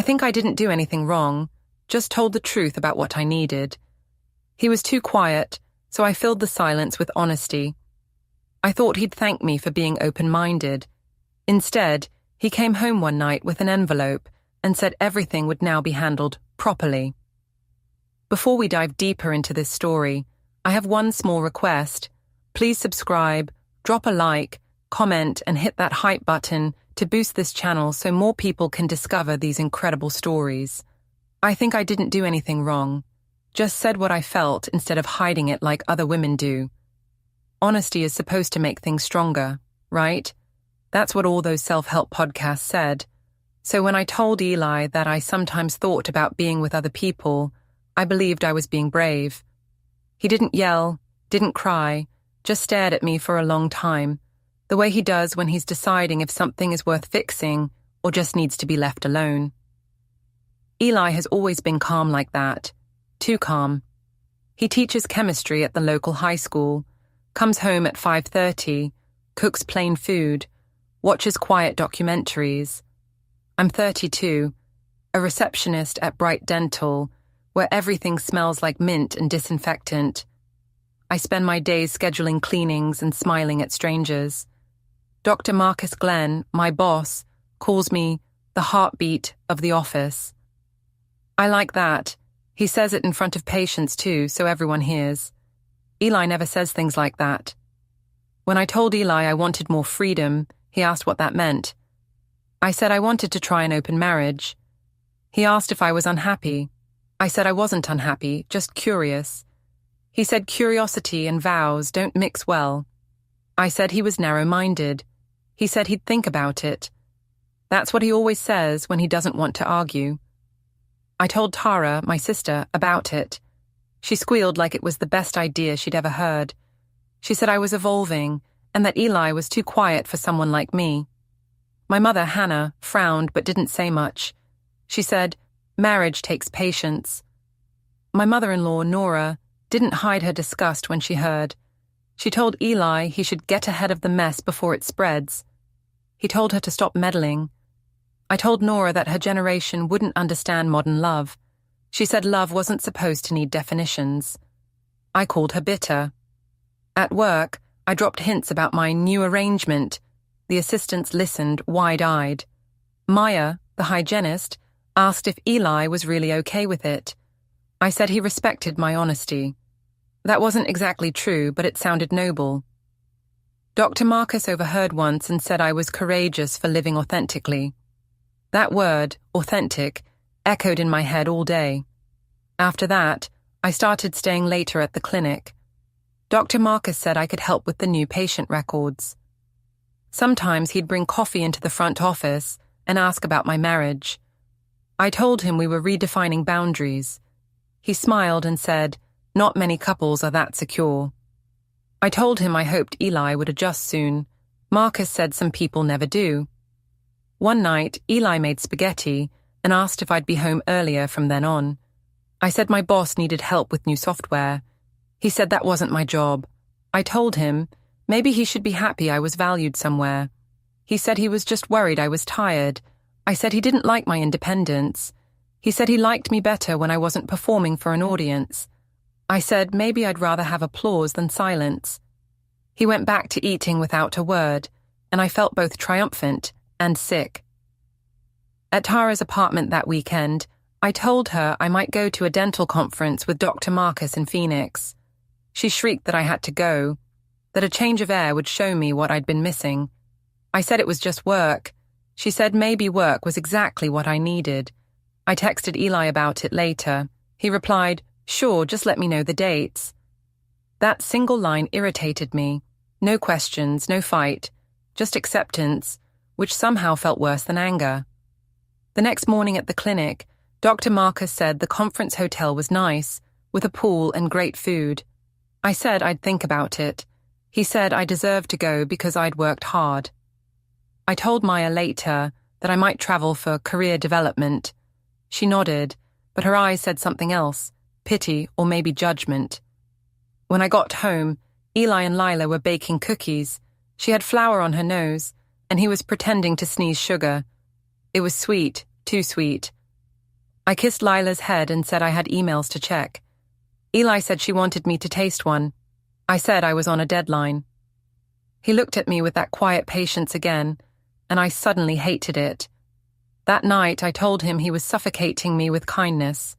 think I didn't do anything wrong, just told the truth about what I needed. He was too quiet, so I filled the silence with honesty. I thought he'd thank me for being open-minded. Instead, he came home one night with an envelope and said everything would now be handled properly. Before we dive deeper into this story, I have one small request. Please subscribe, drop a like, comment, and hit that hype button to boost this channel so more people can discover these incredible stories. I think I didn't do anything wrong, just said what I felt instead of hiding it like other women do. Honesty is supposed to make things stronger, right? That's what all those self-help podcasts said. So when I told Eli that I sometimes thought about being with other people, I believed I was being brave. He didn't yell, didn't cry, just stared at me for a long time, the way he does when he's deciding if something is worth fixing or just needs to be left alone. Eli has always been calm like that, too calm. He teaches chemistry at the local high school, comes home at 5:30, cooks plain food, watches quiet documentaries. I'm 32, a receptionist at Bright Dental, where everything smells like mint and disinfectant. I spend my days scheduling cleanings and smiling at strangers. Dr. Marcus Glenn, my boss, calls me the heartbeat of the office. I like that. He says it in front of patients too, so everyone hears. Eli never says things like that. When I told Eli I wanted more freedom, he asked what that meant. I said I wanted to try an open marriage. He asked if I was unhappy. I said I wasn't unhappy, just curious. He said curiosity and vows don't mix well. I said he was narrow-minded. He said he'd think about it. That's what he always says when he doesn't want to argue. I told Tara, my sister, about it. She squealed like it was the best idea she'd ever heard. She said I was evolving and that Eli was too quiet for someone like me. My mother, Hannah, frowned but didn't say much. She said, marriage takes patience. My mother-in-law, Nora, didn't hide her disgust when she heard. She told Eli he should get ahead of the mess before it spreads. He told her to stop meddling. I told Nora that her generation wouldn't understand modern love. She said love wasn't supposed to need definitions. I called her bitter. At work, I dropped hints about my new arrangement. The assistants listened wide-eyed. Maya, the hygienist, asked if Eli was really okay with it. I said he respected my honesty. That wasn't exactly true, but it sounded noble. Dr. Marcus overheard once and said I was courageous for living authentically. That word, authentic, echoed in my head all day. After that, I started staying later at the clinic. Dr. Marcus said I could help with the new patient records. Sometimes he'd bring coffee into the front office and ask about my marriage. I told him we were redefining boundaries. He smiled and said, not many couples are that secure. I told him I hoped Eli would adjust soon. Marcus said some people never do. One night, Eli made spaghetti and asked if I'd be home earlier from then on. I said my boss needed help with new software. He said that wasn't my job. I told him maybe he should be happy I was valued somewhere. He said he was just worried I was tired. I said he didn't like my independence. He said he liked me better when I wasn't performing for an audience. I said maybe I'd rather have applause than silence. He went back to eating without a word, and I felt both triumphant and sick. At Tara's apartment that weekend, I told her I might go to a dental conference with Dr. Marcus in Phoenix. She shrieked that I had to go, that a change of air would show me what I'd been missing. I said it was just work. She said maybe work was exactly what I needed. I texted Eli about it later. He replied, sure, just let me know the dates. That single line irritated me. No questions, no fight, just acceptance, which somehow felt worse than anger. The next morning at the clinic, Dr. Marcus said the conference hotel was nice, with a pool and great food. I said I'd think about it. He said I deserved to go because I'd worked hard. I told Maya later that I might travel for career development. She nodded, but her eyes said something else, pity or maybe judgment. When I got home, Eli and Lila were baking cookies. She had flour on her nose, and he was pretending to sneeze sugar. It was sweet, too sweet. I kissed Lila's head and said I had emails to check. Eli said she wanted me to taste one. I said I was on a deadline. He looked at me with that quiet patience again, and I suddenly hated it. That night I told him he was suffocating me with kindness.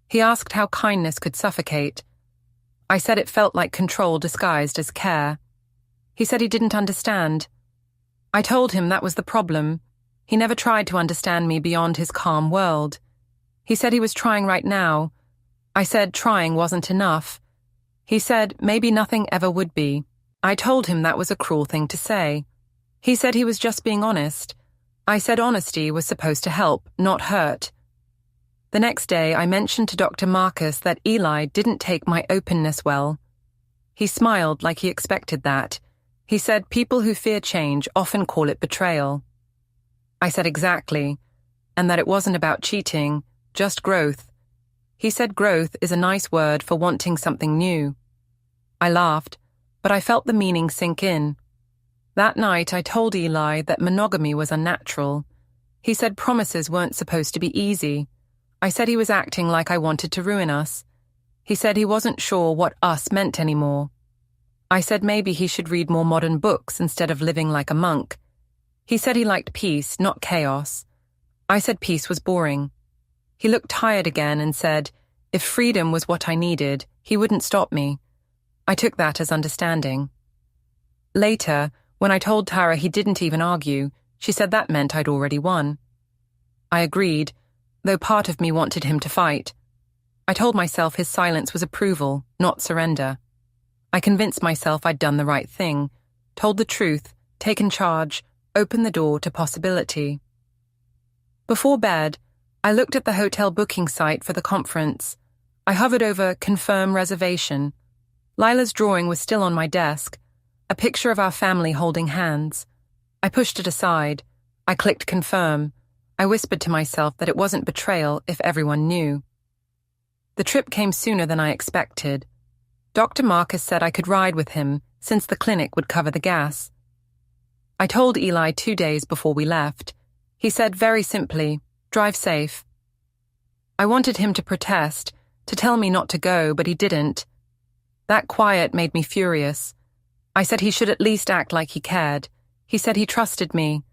He asked how kindness could suffocate. I said it felt like control disguised as care. He said he didn't understand. I told him that was the problem. He never tried to understand me beyond his calm world. He said he was trying right now. I said trying wasn't enough. He said maybe nothing ever would be. I told him that was a cruel thing to say. He said he was just being honest. I said honesty was supposed to help, not hurt. The next day I mentioned to Dr. Marcus that Eli didn't take my openness well. He smiled like he expected that. He said people who fear change often call it betrayal. I said exactly, and that it wasn't about cheating, just growth. He said growth is a nice word for wanting something new. I laughed, but I felt the meaning sink in. That night I told Eli that monogamy was unnatural. He said promises weren't supposed to be easy. I said he was acting like I wanted to ruin us. He said he wasn't sure what us meant anymore. I said maybe he should read more modern books instead of living like a monk. He said he liked peace, not chaos. I said peace was boring. He looked tired again and said, if freedom was what I needed, he wouldn't stop me. I took that as understanding. Later, when I told Tara he didn't even argue, she said that meant I'd already won. I agreed, though part of me wanted him to fight. I told myself his silence was approval, not surrender. I convinced myself I'd done the right thing, told the truth, taken charge, opened the door to possibility. Before bed, I looked at the hotel booking site for the conference. I hovered over confirm reservation. Lila's drawing was still on my desk, a picture of our family holding hands. I pushed it aside. I clicked confirm. I whispered to myself that it wasn't betrayal if everyone knew. The trip came sooner than I expected. Dr. Marcus said I could ride with him, since the clinic would cover the gas. I told Eli 2 days before we left. He said very simply, drive safe. I wanted him to protest, to tell me not to go, but he didn't. That quiet made me furious. I said he should at least act like he cared. He said he trusted me.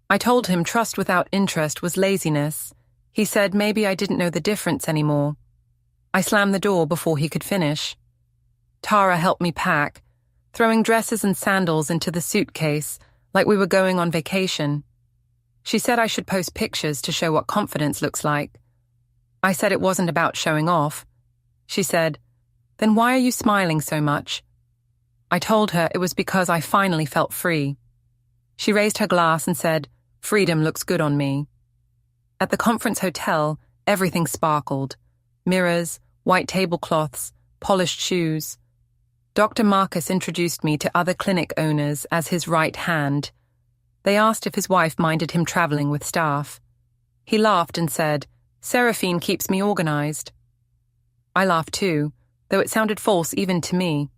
I told him trust without interest was laziness. He said maybe I didn't know the difference anymore. I slammed the door before he could finish. Tara helped me pack, throwing dresses and sandals into the suitcase like we were going on vacation. She said I should post pictures to show what confidence looks like. I said it wasn't about showing off. She said, then why are you smiling so much? I told her it was because I finally felt free. She raised her glass and said, freedom looks good on me. At the conference hotel, everything sparkled. Mirrors, white tablecloths, polished shoes. Dr. Marcus introduced me to other clinic owners as his right hand. They asked if his wife minded him traveling with staff. He laughed and said, Seraphine keeps me organized. I laughed too, though it sounded false even to me.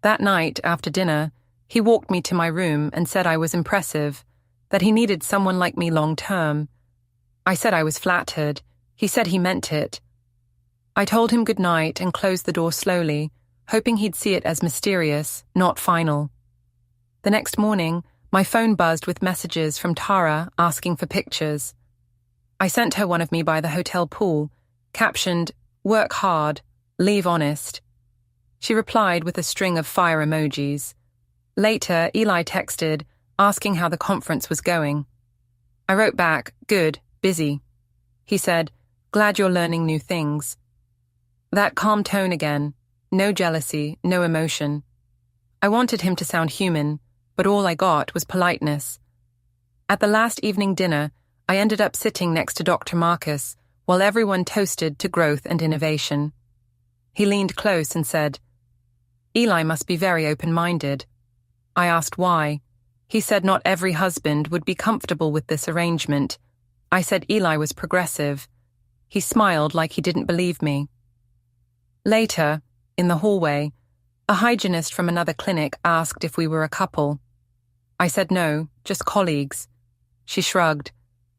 That night, after dinner, he walked me to my room and said I was impressive, that he needed someone like me long-term. I said I was flattered. He said he meant it. I told him good night and closed the door slowly, hoping he'd see it as mysterious, not final. The next morning, my phone buzzed with messages from Tara asking for pictures. I sent her one of me by the hotel pool, captioned, work hard, leave honest. She replied with a string of fire emojis. Later, Eli texted, asking how the conference was going. I wrote back, good, busy. He said, glad you're learning new things. That calm tone again, no jealousy, no emotion. I wanted him to sound human, but all I got was politeness. At the last evening dinner, I ended up sitting next to Dr. Marcus while everyone toasted to growth and innovation. He leaned close and said, Eli must be very open-minded. I asked why. He said not every husband would be comfortable with this arrangement. I said Eli was progressive. He smiled like he didn't believe me. Later, in the hallway, a hygienist from another clinic asked if we were a couple. I said no, just colleagues. She shrugged.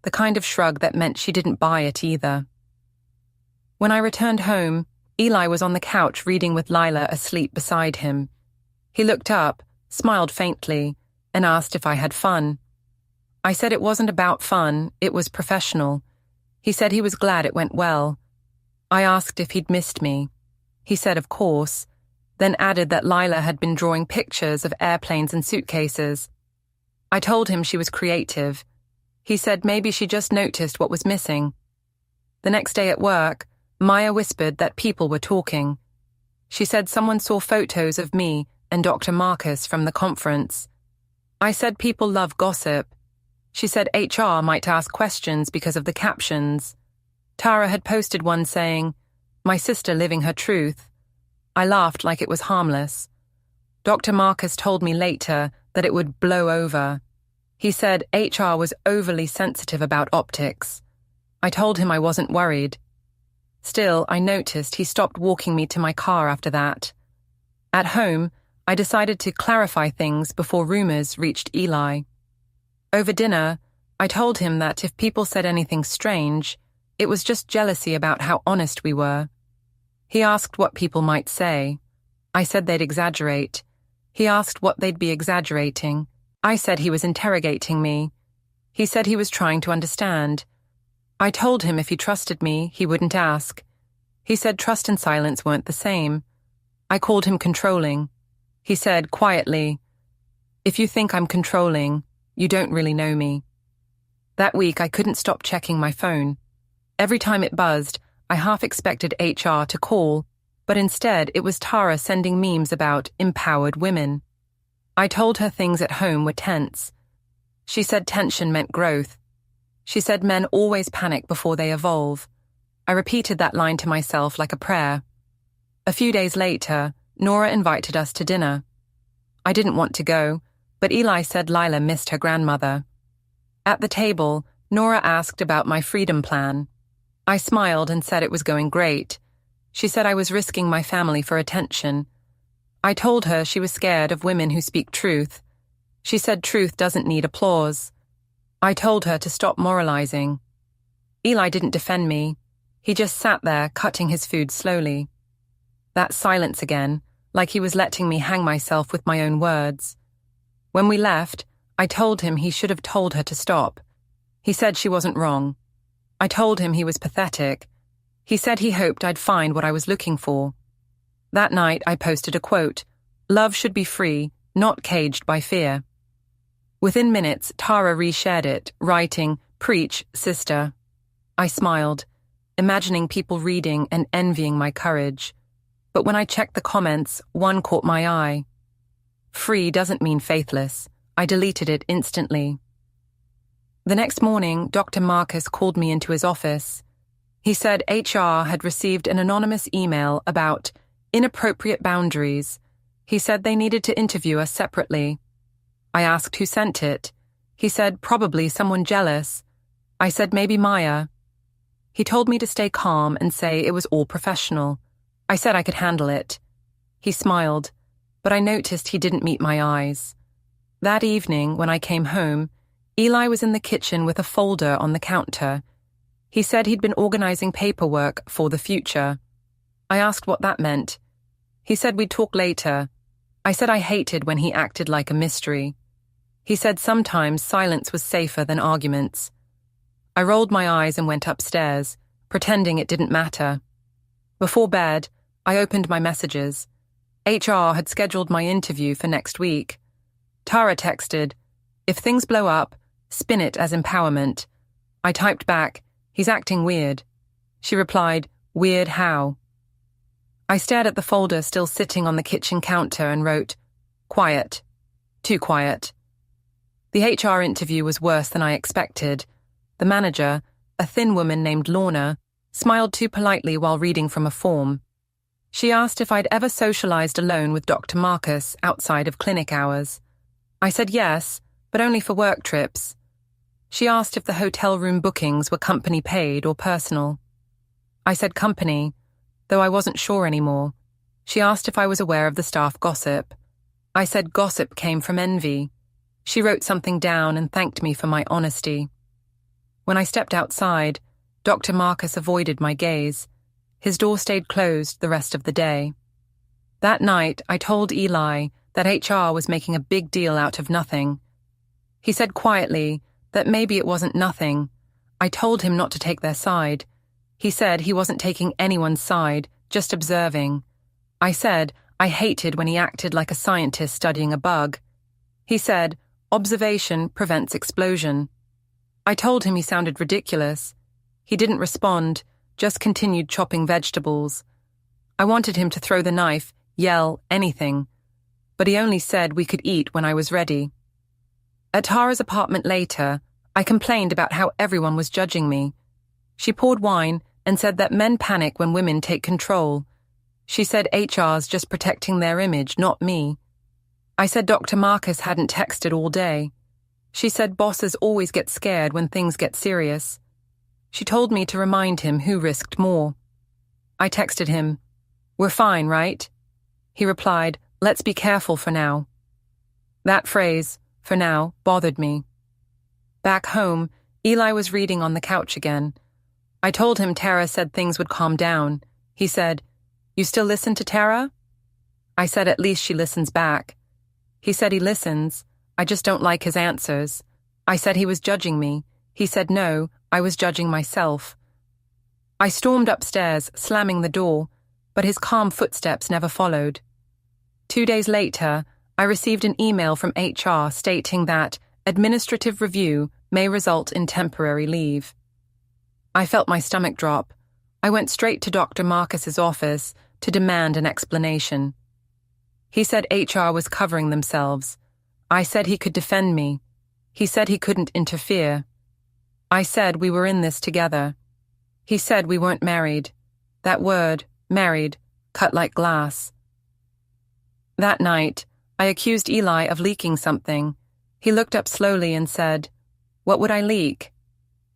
the kind of shrug that meant she didn't buy it either. When I returned home, Eli was on the couch reading with Lila asleep beside him. He looked up, smiled faintly, and asked if I had fun. I said it wasn't about fun, it was professional. He said he was glad it went well. I asked if he'd missed me. He said of course, then added that Lila had been drawing pictures of airplanes and suitcases. I told him she was creative. He said maybe she just noticed what was missing. The next day at work, Maya whispered that people were talking. She said someone saw photos of me and Dr. Marcus from the conference. I said people love gossip. She said HR might ask questions because of the captions. Tara had posted one saying, "My sister living her truth." I laughed like it was harmless. Dr. Marcus told me later that it would blow over. He said HR was overly sensitive about optics. I told him I wasn't worried. Still, I noticed he stopped walking me to my car after that. At home, I decided to clarify things before rumors reached Eli. Over dinner, I told him that if people said anything strange, it was just jealousy about how honest we were. He asked what people might say. I said they'd exaggerate. He asked what they'd be exaggerating. I said he was interrogating me. He said he was trying to understand. I told him if he trusted me, he wouldn't ask. He said trust and silence weren't the same. I called him controlling. He said quietly, "If you think I'm controlling, you don't really know me." That week, I couldn't stop checking my phone. Every time it buzzed, I half expected HR to call, but instead it was Tara sending memes about empowered women. I told her things at home were tense. She said tension meant growth. She said men always panic before they evolve. I repeated that line to myself like a prayer. A few days later, Nora invited us to dinner. I didn't want to go, but Eli said Lila missed her grandmother. At the table, Nora asked about my freedom plan. I smiled and said it was going great. She said I was risking my family for attention. I told her she was scared of women who speak truth. She said truth doesn't need applause. I told her to stop moralizing. Eli didn't defend me. He just sat there, cutting his food slowly. That silence again, like he was letting me hang myself with my own words. When we left, I told him he should have told her to stop. He said she wasn't wrong. I told him he was pathetic. He said he hoped I'd find what I was looking for. That night, I posted a quote, "Love should be free, not caged by fear." Within minutes, Tara reshared it, writing, "Preach, sister." I smiled, imagining people reading and envying my courage. But when I checked the comments, one caught my eye. Free doesn't mean faithless. I deleted it instantly. The next morning, Dr. Marcus called me into his office. He said HR had received an anonymous email about inappropriate boundaries. He said they needed to interview us separately. I asked who sent it. He said probably someone jealous. I said maybe Maya. He told me to stay calm and say it was all professional. I said I could handle it. He smiled, but I noticed he didn't meet my eyes. That evening, when I came home, Eli was in the kitchen with a folder on the counter. He said he'd been organizing paperwork for the future. I asked what that meant. He said we'd talk later. I said I hated when he acted like a mystery. He said sometimes silence was safer than arguments. I rolled my eyes and went upstairs, pretending it didn't matter. Before bed, I opened my messages. HR had scheduled my interview for next week. Tara texted, "If things blow up, spin it as empowerment." I typed back, "He's acting weird." She replied, "Weird how?" I stared at the folder still sitting on the kitchen counter and wrote, "Quiet. Too quiet." The HR interview was worse than I expected. The manager, a thin woman named Lorna, smiled too politely while reading from a form. She asked if I'd ever socialized alone with Dr. Marcus outside of clinic hours. I said yes, but only for work trips. She asked if the hotel room bookings were company paid or personal. I said company, though I wasn't sure anymore. She asked if I was aware of the staff gossip. I said gossip came from envy. She wrote something down and thanked me for my honesty. When I stepped outside, Dr. Marcus avoided my gaze. His door stayed closed the rest of the day. That night, I told Eli that HR was making a big deal out of nothing. He said quietly that maybe it wasn't nothing. I told him not to take their side. He said he wasn't taking anyone's side, just observing. I said I hated when he acted like a scientist studying a bug. He said, observation prevents explosion. I told him he sounded ridiculous. He didn't respond, just continued chopping vegetables. I wanted him to throw the knife, yell, anything. But he only said we could eat when I was ready. At Tara's apartment later, I complained about how everyone was judging me. She poured wine and said that men panic when women take control. She said HR's just protecting their image, not me. I said Dr. Marcus hadn't texted all day. She said bosses always get scared when things get serious. She told me to remind him who risked more. I texted him, "We're fine, right?" He replied, "Let's be careful for now." That phrase, "for now," bothered me. Back home, Eli was reading on the couch again. I told him Tara said things would calm down. He said, "You still listen to Tara?" I said at least she listens back. He said he listens, I just don't like his answers. I said he was judging me. He said no, I was judging myself. I stormed upstairs, slamming the door, but his calm footsteps never followed. 2 days later, I received an email from HR stating that administrative review may result in temporary leave. I felt my stomach drop. I went straight to Dr. Marcus's office to demand an explanation. He said HR was covering themselves. I said he could defend me. He said he couldn't interfere. I said we were in this together. He said we weren't married. That word, married, cut like glass. That night, I accused Eli of leaking something. He looked up slowly and said, "What would I leak?"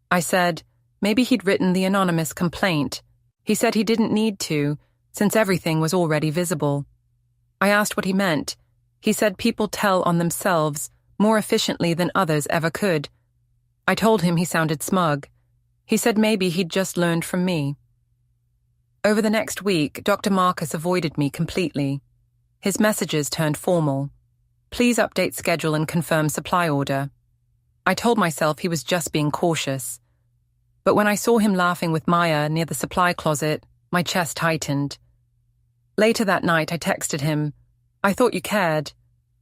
I said, maybe he'd written the anonymous complaint. He said he didn't need to, since everything was already visible. I asked what he meant. He said people tell on themselves more efficiently than others ever could. I told him he sounded smug. He said maybe he'd just learned from me. Over the next week, Dr. Marcus avoided me completely. His messages turned formal. Please update schedule and confirm supply order. I told myself he was just being cautious. But when I saw him laughing with Maya near the supply closet, my chest tightened. Later that night, I texted him, "I thought you cared."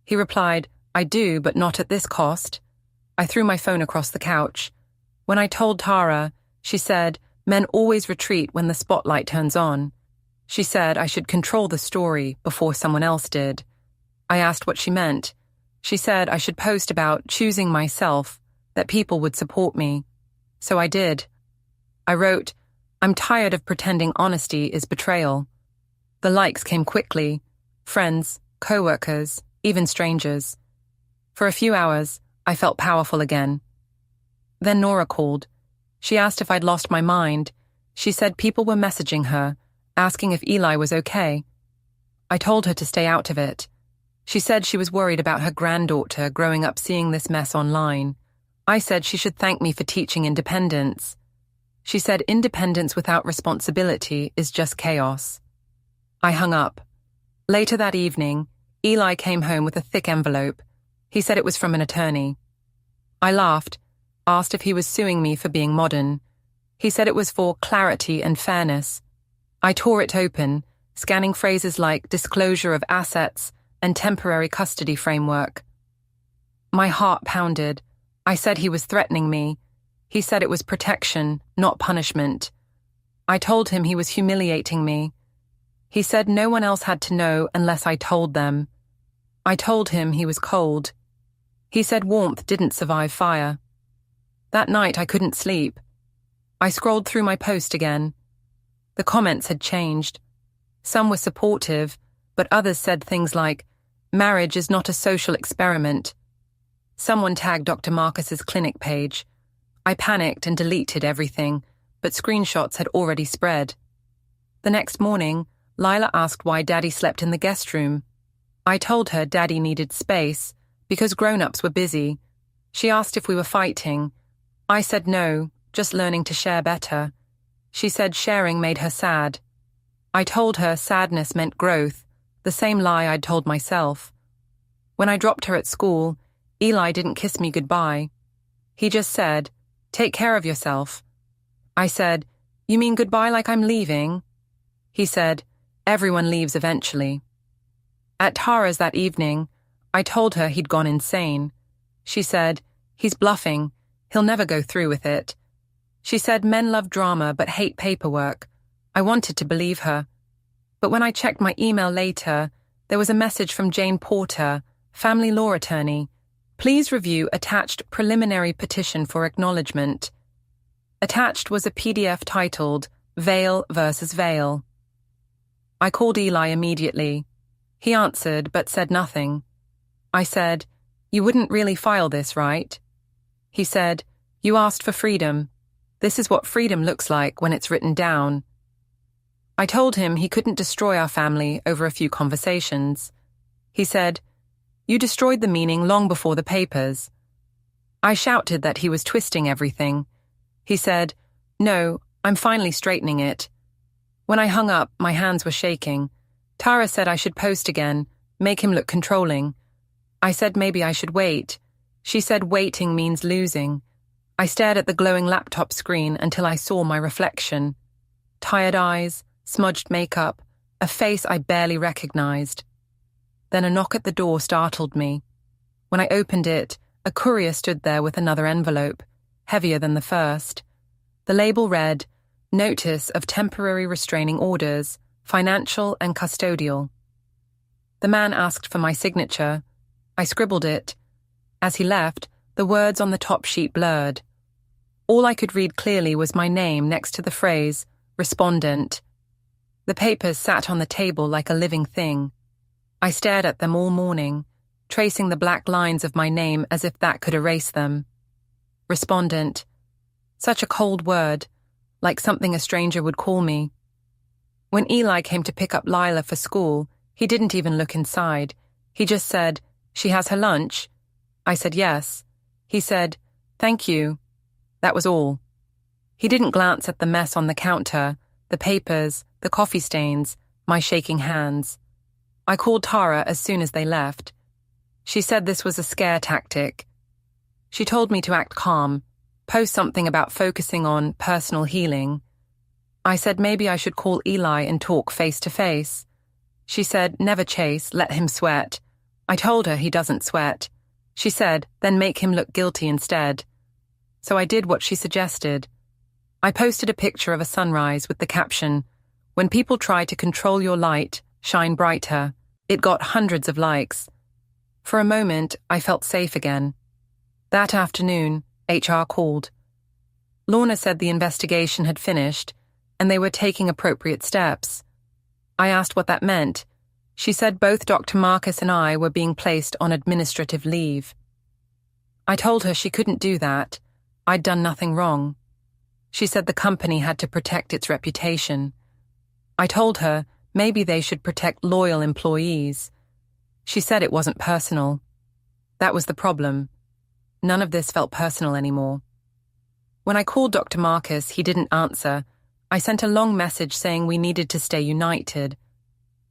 He replied, "I do, but not at this cost." I threw my phone across the couch. When I told Tara, she said, men always retreat when the spotlight turns on. She said I should control the story before someone else did. I asked what she meant. She said I should post about choosing myself, that people would support me. So I did. I wrote, "I'm tired of pretending honesty is betrayal." The likes came quickly. Friends, co-workers, even strangers. For a few hours, I felt powerful again. Then Nora called. She asked if I'd lost my mind. She said people were messaging her, asking if Eli was okay. I told her to stay out of it. She said she was worried about her granddaughter growing up seeing this mess online. I said she should thank me for teaching independence. She said independence without responsibility is just chaos. I hung up. Later that evening, Eli came home with a thick envelope. He said it was from an attorney. I laughed, asked if he was suing me for being modern. He said it was for clarity and fairness. I tore it open, scanning phrases like disclosure of assets and temporary custody framework. My heart pounded. I said he was threatening me. He said it was protection, not punishment. I told him he was humiliating me. He said no one else had to know unless I told them. I told him he was cold. He said warmth didn't survive fire. That night I couldn't sleep. I scrolled through my post again. The comments had changed. Some were supportive, but others said things like, "Marriage is not a social experiment." Someone tagged Dr. Marcus's clinic page. I panicked and deleted everything, but screenshots had already spread. The next morning, Lila asked why Daddy slept in the guest room. I told her Daddy needed space because grown-ups were busy. She asked if we were fighting. I said no, just learning to share better. She said sharing made her sad. I told her sadness meant growth, the same lie I'd told myself. When I dropped her at school, Eli didn't kiss me goodbye. He just said, "Take care of yourself." I said, "You mean goodbye like I'm leaving?" He said, "Everyone leaves eventually." At Tara's that evening, I told her he'd gone insane. She said, "He's bluffing. He'll never go through with it." She said men love drama but hate paperwork. I wanted to believe her. But when I checked my email later, there was a message from Jane Porter, family law attorney. "Please review attached preliminary petition for acknowledgement." Attached was a PDF titled Vale versus Vale. I called Eli immediately. He answered but said nothing. I said, "You wouldn't really file this, right?" He said, "You asked for freedom. This is what freedom looks like when it's written down." I told him he couldn't destroy our family over a few conversations. He said, "You destroyed the meaning long before the papers." I shouted that he was twisting everything. He said, "No, I'm finally straightening it." When I hung up, my hands were shaking. Tara said I should post again, make him look controlling. I said maybe I should wait. She said waiting means losing. I stared at the glowing laptop screen until I saw my reflection. Tired eyes, smudged makeup, a face I barely recognized. Then a knock at the door startled me. When I opened it, a courier stood there with another envelope, heavier than the first. The label read, "Notice of temporary restraining orders, financial and custodial." The man asked for my signature. I scribbled it. As he left, the words on the top sheet blurred. All I could read clearly was my name next to the phrase, "Respondent." The papers sat on the table like a living thing. I stared at them all morning, tracing the black lines of my name as if that could erase them. Respondent. Such a cold word, like something a stranger would call me. When Eli came to pick up Lila for school, he didn't even look inside. He just said, "She has her lunch?" I said yes. He said, "Thank you." That was all. He didn't glance at the mess on the counter, the papers, the coffee stains, my shaking hands. I called Tara as soon as they left. She said this was a scare tactic. She told me to act calm, post something about focusing on personal healing. I said maybe I should call Eli and talk face to face. She said, "Never chase, let him sweat." I told her he doesn't sweat. She said, "Then make him look guilty instead." So I did what she suggested. I posted a picture of a sunrise with the caption, "When people try to control your light, shine brighter." It got hundreds of likes. For a moment, I felt safe again. That afternoon, HR called. Lorna said the investigation had finished, and they were taking appropriate steps. I asked what that meant. She said both Dr. Marcus and I were being placed on administrative leave. I told her she couldn't do that. I'd done nothing wrong. She said the company had to protect its reputation. I told her maybe they should protect loyal employees. She said it wasn't personal. That was the problem. None of this felt personal anymore. When I called Dr. Marcus, he didn't answer. I sent a long message saying we needed to stay united.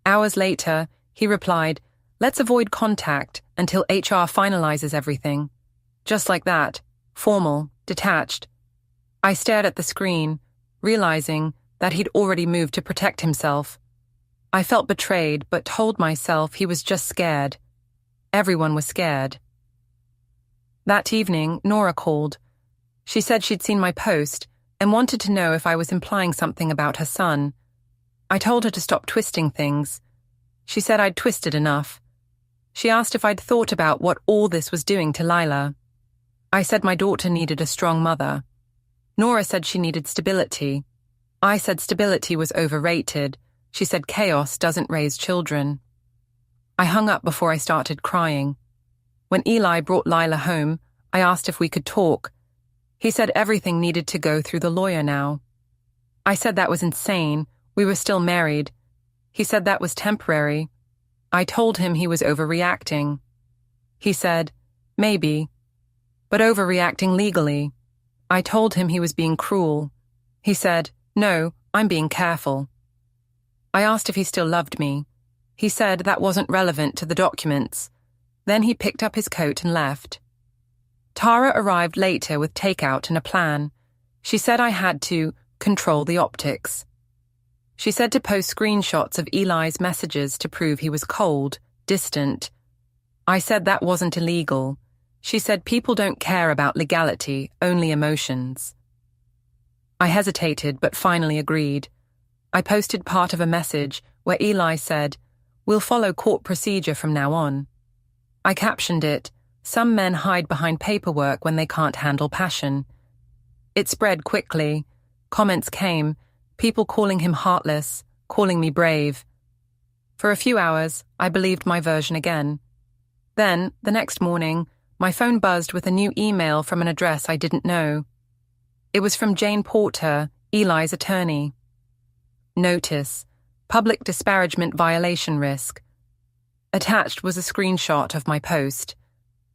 Hours later, he replied, "Let's avoid contact until HR finalizes everything." Just like that, formal, detached. I stared at the screen, realizing that he'd already moved to protect himself. I felt betrayed, but told myself he was just scared. Everyone was scared. That evening, Nora called. She said she'd seen my post and wanted to know if I was implying something about her son. I told her to stop twisting things. She said I'd twisted enough. She asked if I'd thought about what all this was doing to Lila. I said my daughter needed a strong mother. Nora said she needed stability. I said stability was overrated. She said chaos doesn't raise children. I hung up before I started crying. When Eli brought Lila home, I asked if we could talk. He said everything needed to go through the lawyer now. I said that was insane. We were still married. He said that was temporary. I told him he was overreacting. He said, "Maybe, but overreacting legally." I told him he was being cruel. He said, "No, I'm being careful." I asked if he still loved me. He said that wasn't relevant to the documents. Then he picked up his coat and left. Tara arrived later with takeout and a plan. She said I had to control the optics. She said to post screenshots of Eli's messages to prove he was cold, distant. I said that wasn't illegal. She said people don't care about legality, only emotions. I hesitated, but finally agreed. I posted part of a message where Eli said, "We'll follow court procedure from now on." I captioned it, "Some men hide behind paperwork when they can't handle passion." It spread quickly. Comments came, people calling him heartless, calling me brave. For a few hours, I believed my version again. Then, the next morning, my phone buzzed with a new email from an address I didn't know. It was from Jane Porter, Eli's attorney. Notice: public disparagement violation risk. Attached was a screenshot of my post.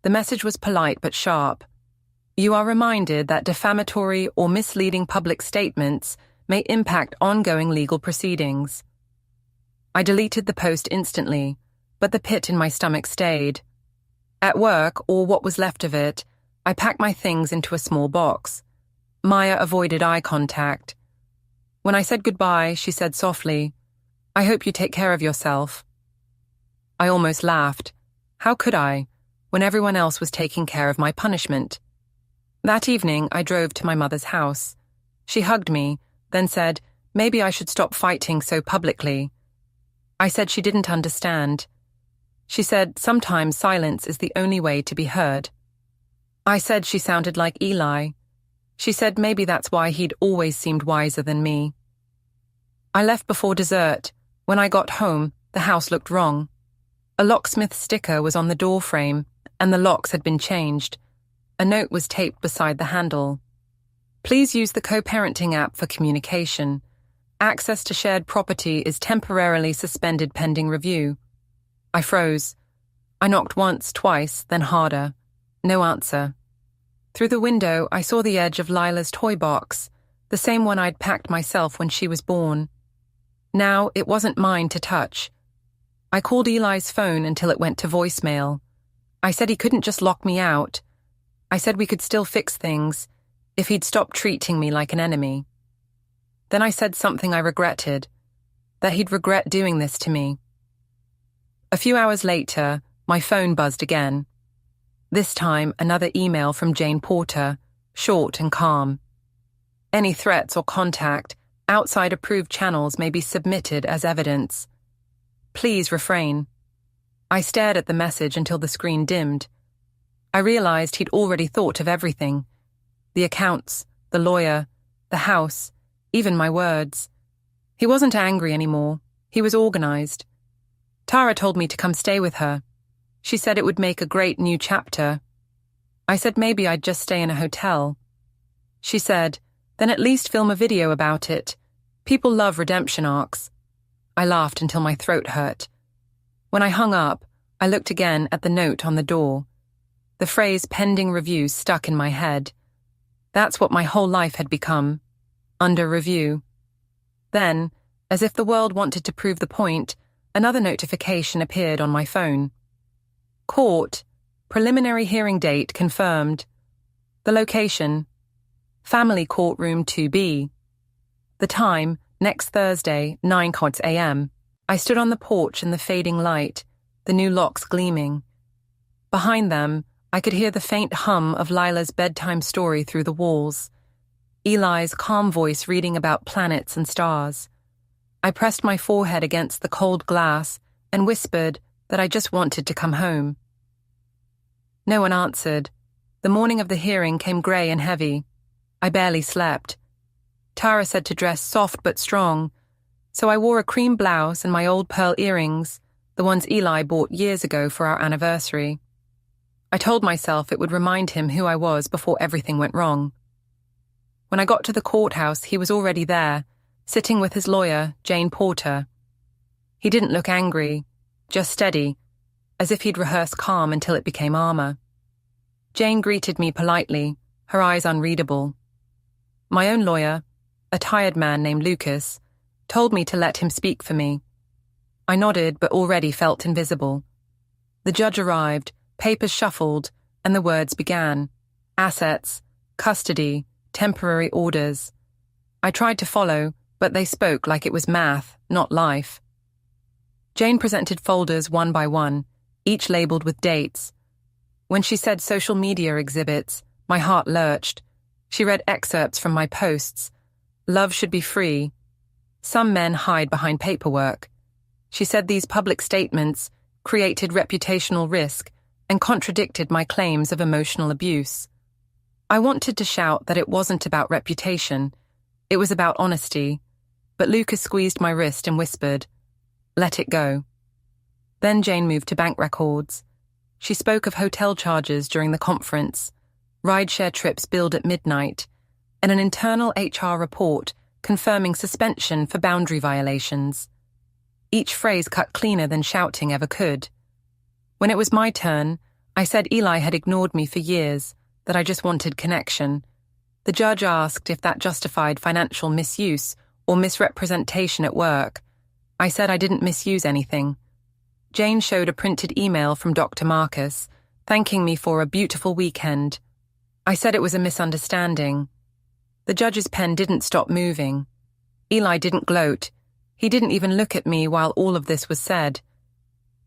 The message was polite but sharp. You are reminded that defamatory or misleading public statements may impact ongoing legal proceedings. I deleted the post instantly, but the pit in my stomach stayed. At work, or what was left of it, I packed my things into a small box. Maya avoided eye contact. When I said goodbye, she said softly, "I hope you take care of yourself." I almost laughed. How could I, when everyone else was taking care of my punishment? That evening, I drove to my mother's house. She hugged me, then said, maybe I should stop fighting so publicly. I said she didn't understand. She said sometimes silence is the only way to be heard. I said she sounded like Eli. She said maybe that's why he'd always seemed wiser than me. I left before dessert. When I got home, the house looked wrong. A locksmith sticker was on the door frame, and the locks had been changed. A note was taped beside the handle. Please use the co-parenting app for communication. Access to shared property is temporarily suspended pending review. I froze. I knocked once, twice, then harder. No answer. Through the window, I saw the edge of Lila's toy box, the same one I'd packed myself when she was born. Now it wasn't mine to touch. I called Eli's phone until it went to voicemail. I said he couldn't just lock me out. I said we could still fix things if he'd stop treating me like an enemy. Then I said something I regretted, that he'd regret doing this to me. A few hours later, my phone buzzed again. This time, another email from Jane Porter, short and calm. Any threats or contact outside approved channels may be submitted as evidence. Please refrain. I stared at the message until the screen dimmed. I realized he'd already thought of everything. The accounts, the lawyer, the house, even my words. He wasn't angry anymore. He was organized. Tara told me to come stay with her. She said it would make a great new chapter. I said maybe I'd just stay in a hotel. She said, then at least film a video about it. People love redemption arcs. I laughed until my throat hurt. When I hung up, I looked again at the note on the door. The phrase pending review stuck in my head. That's what my whole life had become. Under review. Then, as if the world wanted to prove the point, another notification appeared on my phone. Court. Preliminary hearing date confirmed. The location. Family Courtroom 2B. The time, next Thursday, 9 a.m. I stood on the porch in the fading light, the new locks gleaming. Behind them, I could hear the faint hum of Lila's bedtime story through the walls. Eli's calm voice reading about planets and stars. I pressed my forehead against the cold glass and whispered that I just wanted to come home. No one answered. The morning of the hearing came grey and heavy. I barely slept. Tara said to dress soft but strong, so I wore a cream blouse and my old pearl earrings, the ones Eli bought years ago for our anniversary. I told myself it would remind him who I was before everything went wrong. When I got to the courthouse, he was already there, sitting with his lawyer, Jane Porter. He didn't look angry, just steady, as if he'd rehearsed calm until it became armor. Jane greeted me politely, her eyes unreadable. My own lawyer, a tired man named Lucas, told me to let him speak for me. I nodded but already felt invisible. The judge arrived, papers shuffled, and the words began. Assets, custody, temporary orders. I tried to follow, but they spoke like it was math, not life. Jane presented folders one by one, each labeled with dates. When she said social media exhibits, my heart lurched. She read excerpts from my posts. Love should be free. Some men hide behind paperwork. She said these public statements created reputational risk and contradicted my claims of emotional abuse. I wanted to shout that it wasn't about reputation. It was about honesty. But Lucas squeezed my wrist and whispered, "Let it go." Then Jane moved to bank records. She spoke of hotel charges during the conference, rideshare trips billed at midnight, and an internal HR report confirming suspension for boundary violations. Each phrase cut cleaner than shouting ever could. When it was my turn, I said Eli had ignored me for years, that I just wanted connection. The judge asked if that justified financial misuse or misrepresentation at work. I said I didn't misuse anything. Jane showed a printed email from Dr. Marcus, thanking me for a beautiful weekend. I said it was a misunderstanding. The judge's pen didn't stop moving. Eli didn't gloat. He didn't even look at me while all of this was said.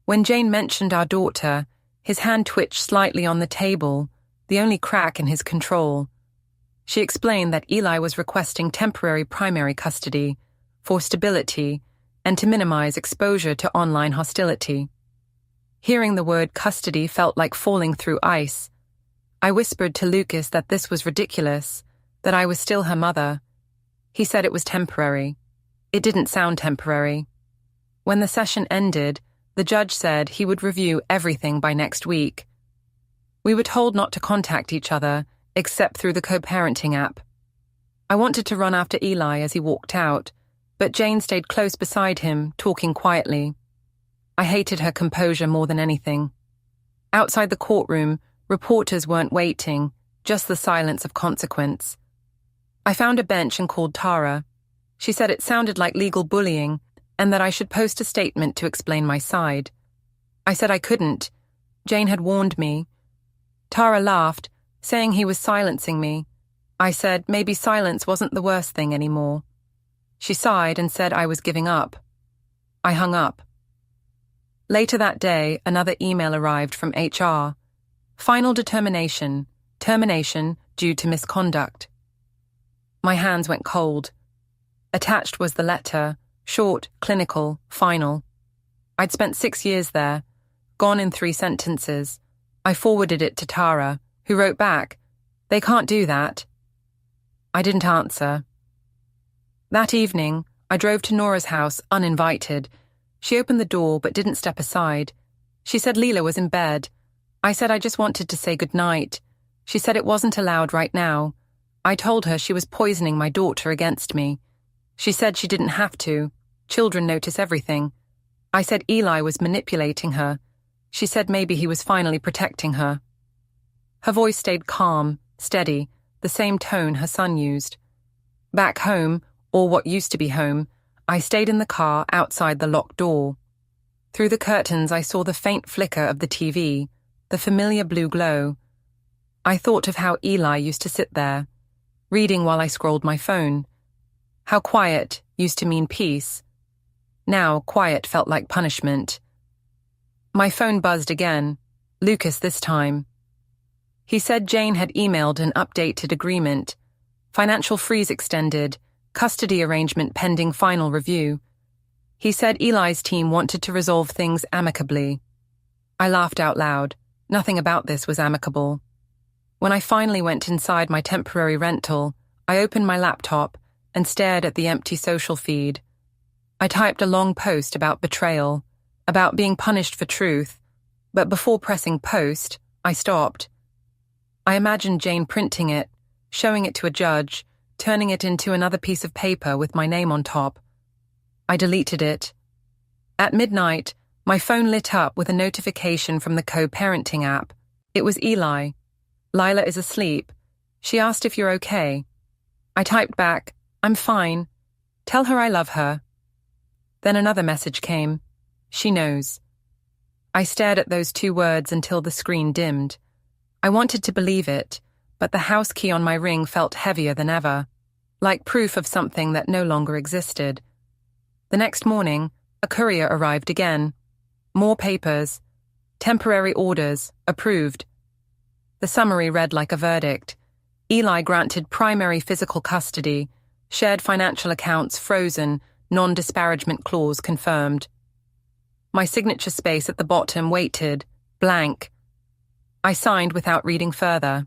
When Jane mentioned our daughter, his hand twitched slightly on the table, the only crack in his control. She explained that Eli was requesting temporary primary custody for stability and to minimize exposure to online hostility. Hearing the word custody felt like falling through ice. I whispered to Lucas that this was ridiculous, that I was still her mother. He said it was temporary. It didn't sound temporary. When the session ended, the judge said he would review everything by next week. We were told not to contact each other, except through the co-parenting app. I wanted to run after Eli as he walked out, but Jane stayed close beside him, talking quietly. I hated her composure more than anything. Outside the courtroom, reporters weren't waiting, just the silence of consequence. I found a bench and called Tara. She said it sounded like legal bullying and that I should post a statement to explain my side. I said I couldn't. Jane had warned me. Tara laughed, saying he was silencing me. I said maybe silence wasn't the worst thing anymore. She sighed and said I was giving up. I hung up. Later that day, another email arrived from HR. Final determination, termination due to misconduct. My hands went cold. Attached was the letter, short, clinical, final. I'd spent 6 years there, gone in 3 sentences. I forwarded it to Tara, who wrote back, "They can't do that." I didn't answer. That evening, I drove to Nora's house uninvited. She opened the door but didn't step aside. She said Leela was in bed. I said I just wanted to say goodnight. She said it wasn't allowed right now. I told her she was poisoning my daughter against me. She said she didn't have to. Children notice everything. I said Eli was manipulating her. She said maybe he was finally protecting her. Her voice stayed calm, steady, the same tone her son used. Back home, or what used to be home, I stayed in the car outside the locked door. Through the curtains I saw the faint flicker of the TV, the familiar blue glow. I thought of how Eli used to sit there, reading while I scrolled my phone. How quiet used to mean peace. Now quiet felt like punishment. My phone buzzed again, Lucas this time. He said Jane had emailed an updated agreement. Financial freeze extended, custody arrangement pending final review. He said Eli's team wanted to resolve things amicably. I laughed out loud. Nothing about this was amicable. When I finally went inside my temporary rental, I opened my laptop and stared at the empty social feed. I typed a long post about betrayal, about being punished for truth, but before pressing post, I stopped. I imagined Jane printing it, showing it to a judge, turning it into another piece of paper with my name on top. I deleted it. At midnight, my phone lit up with a notification from the co-parenting app. It was Eli. "Lila is asleep. She asked if you're okay." I typed back, "I'm fine. Tell her I love her." Then another message came. "She knows." I stared at those 2 words until the screen dimmed. I wanted to believe it, but the house key on my ring felt heavier than ever, like proof of something that no longer existed. The next morning, a courier arrived again. More papers. Temporary orders, approved. The summary read like a verdict. Eli granted primary physical custody, shared financial accounts frozen, non-disparagement clause confirmed. My signature space at the bottom waited, blank. I signed without reading further.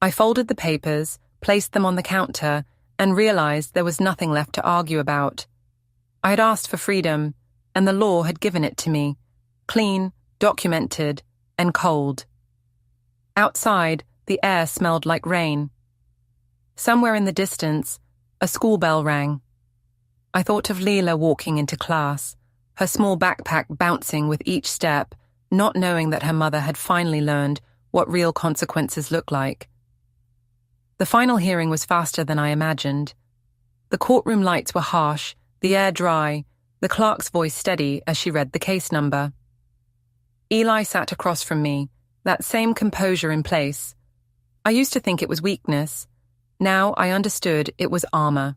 I folded the papers, placed them on the counter, and realized there was nothing left to argue about. I had asked for freedom, and the law had given it to me, clean, documented, and cold. Outside, the air smelled like rain. Somewhere in the distance, a school bell rang. I thought of Leela walking into class, her small backpack bouncing with each step, not knowing that her mother had finally learned what real consequences look like. The final hearing was faster than I imagined. The courtroom lights were harsh, the air dry, the clerk's voice steady as she read the case number. Eli sat across from me, that same composure in place. I used to think it was weakness. Now I understood it was armor.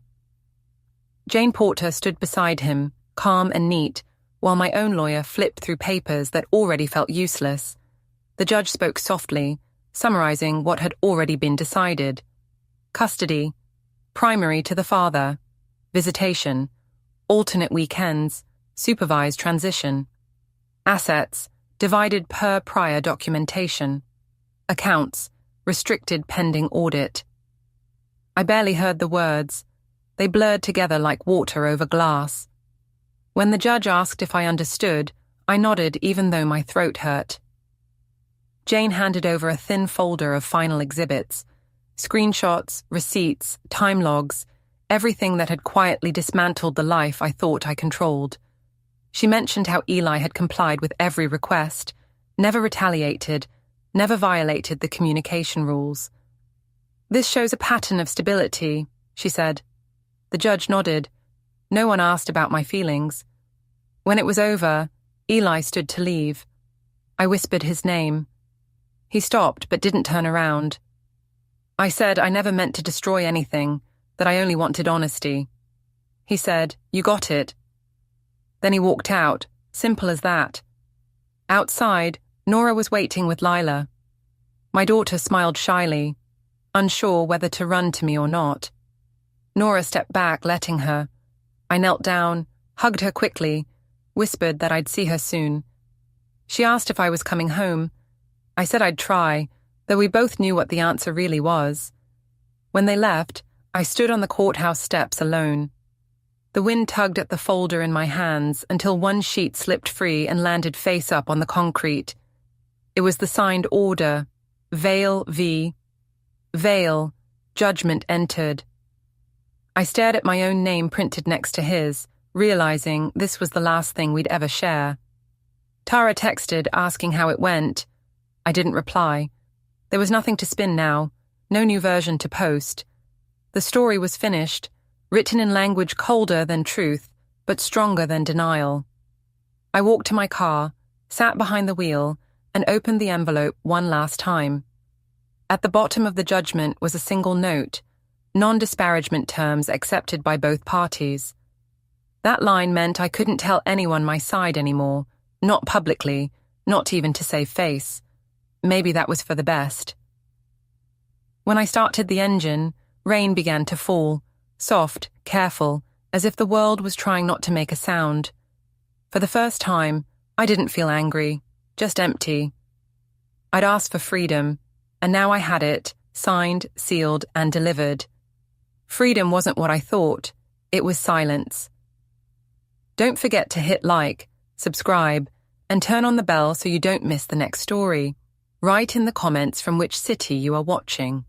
Jane Porter stood beside him, calm and neat, while my own lawyer flipped through papers that already felt useless. The judge spoke softly, summarizing what had already been decided. Custody, primary to the father, visitation, alternate weekends, supervised transition. Assets, divided per prior documentation. Accounts, restricted pending audit. I barely heard the words. They blurred together like water over glass. When the judge asked if I understood, I nodded even though my throat hurt. Jane handed over a thin folder of final exhibits, screenshots, receipts, time logs, everything that had quietly dismantled the life I thought I controlled. She mentioned how Eli had complied with every request, never retaliated, never violated the communication rules. "This shows a pattern of stability," she said. The judge nodded. No one asked about my feelings. When it was over, Eli stood to leave. I whispered his name. He stopped but didn't turn around. I said I never meant to destroy anything, that I only wanted honesty. He said, "You got it." Then he walked out, simple as that. Outside, Nora was waiting with Lila. My daughter smiled shyly, unsure whether to run to me or not. Nora stepped back, letting her. I knelt down, hugged her quickly, whispered that I'd see her soon. She asked if I was coming home. I said I'd try, though we both knew what the answer really was. When they left, I stood on the courthouse steps alone. The wind tugged at the folder in my hands until one sheet slipped free and landed face up on the concrete. It was the signed order, Vale v. Vale, judgment entered. I stared at my own name printed next to his, realizing this was the last thing we'd ever share. Tara texted asking how it went. I didn't reply. There was nothing to spin now, no new version to post. The story was finished, written in language colder than truth, but stronger than denial. I walked to my car, sat behind the wheel, and opened the envelope one last time. At the bottom of the judgment was a single note, non-disparagement terms accepted by both parties. That line meant I couldn't tell anyone my side anymore, not publicly, not even to save face. Maybe that was for the best. When I started the engine, rain began to fall, soft, careful, as if the world was trying not to make a sound. For the first time, I didn't feel angry, just empty. I'd asked for freedom, and now I had it, signed, sealed, and delivered. Freedom wasn't what I thought, it was silence. Don't forget to hit like, subscribe, and turn on the bell so you don't miss the next story. Write in the comments from which city you are watching.